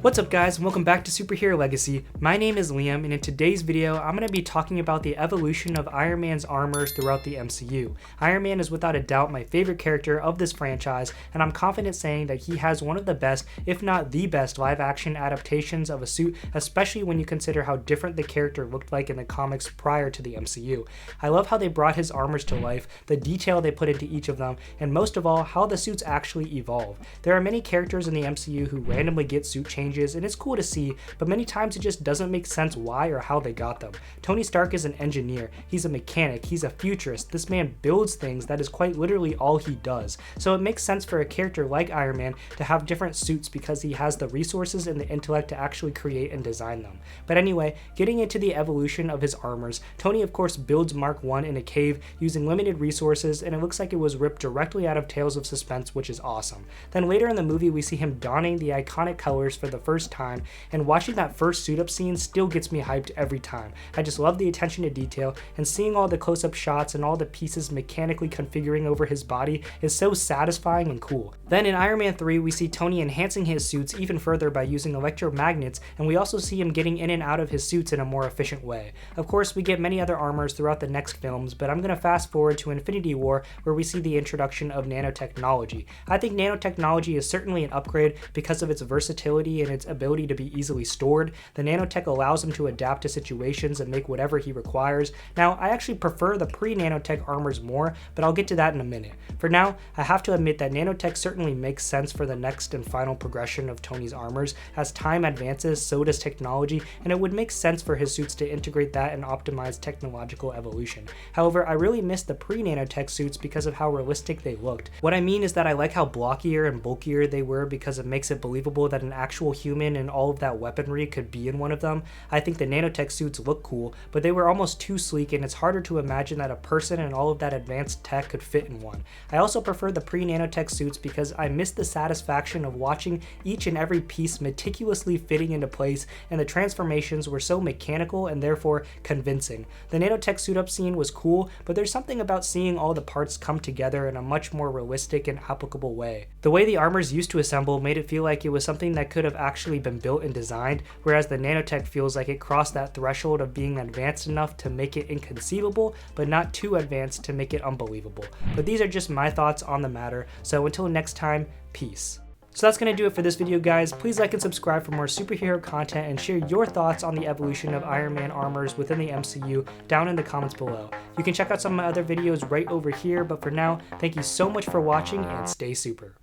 What's up guys, and welcome back to Superhero Legacy. My name is Liam, and in today's video, I'm going to be talking about the evolution of Iron Man's armors throughout the MCU. Iron Man is without a doubt my favorite character of this franchise, and I'm confident saying that he has one of the best, if not the best, live-action adaptations of a suit, especially when you consider how different the character looked like in the comics prior to the MCU. I love how they brought his armors to life, the detail they put into each of them, and most of all, how the suits actually evolve. There are many characters in the MCU who randomly get suit changes, and it's cool to see, but many times it just doesn't make sense why or how they got them. Tony Stark is an engineer, he's a mechanic, he's a futurist. This man builds things, that is quite literally all he does. So it makes sense for a character like Iron Man to have different suits because he has the resources and the intellect to actually create and design them. But anyway, getting into the evolution of his armors, Tony of course builds Mark 1 in a cave using limited resources, and it looks like it was ripped directly out of Tales of Suspense, which is awesome. Then later in the movie we see him donning the iconic colors for the first time, and watching that first suit up scene still gets me hyped every time. I just love the attention to detail, and seeing all the close-up shots and all the pieces mechanically configuring over his body is so satisfying and cool. Then in Iron Man 3 we see Tony enhancing his suits even further by using electromagnets, and we also see him getting in and out of his suits in a more efficient way. Of course we get many other armors throughout the next films, but I'm going to fast forward to Infinity War where we see the introduction of nanotechnology. I think nanotechnology is certainly an upgrade because of its versatility and its ability to be easily stored. The nanotech allows him to adapt to situations and make whatever he requires. Now, I actually prefer the pre-nanotech armors more, but I'll get to that in a minute. For now, I have to admit that nanotech certainly makes sense for the next and final progression of Tony's armors. As time advances, so does technology, and it would make sense for his suits to integrate that and optimize technological evolution. However, I really miss the pre-nanotech suits because of how realistic they looked. What I mean is that I like how blockier and bulkier they were because it makes it believable that an actual human and all of that weaponry could be in one of them. I think the nanotech suits look cool, but they were almost too sleek, and it's harder to imagine that a person and all of that advanced tech could fit in one. I also prefer the pre-nanotech suits because I miss the satisfaction of watching each and every piece meticulously fitting into place, and the transformations were so mechanical and therefore convincing. The nanotech suit up scene was cool, but there's something about seeing all the parts come together in a much more realistic and applicable way. The way the armors used to assemble made it feel like it was something that could have actually been built and designed, whereas the nanotech feels like it crossed that threshold of being advanced enough to make it inconceivable, but not too advanced to make it unbelievable. But these are just my thoughts on the matter, so until next time, peace. So that's going to do it for this video guys. Please like and subscribe for more superhero content, and share your thoughts on the evolution of Iron Man armors within the MCU down in the comments below. You can check out some of my other videos right over here, but for now, thank you so much for watching and stay super.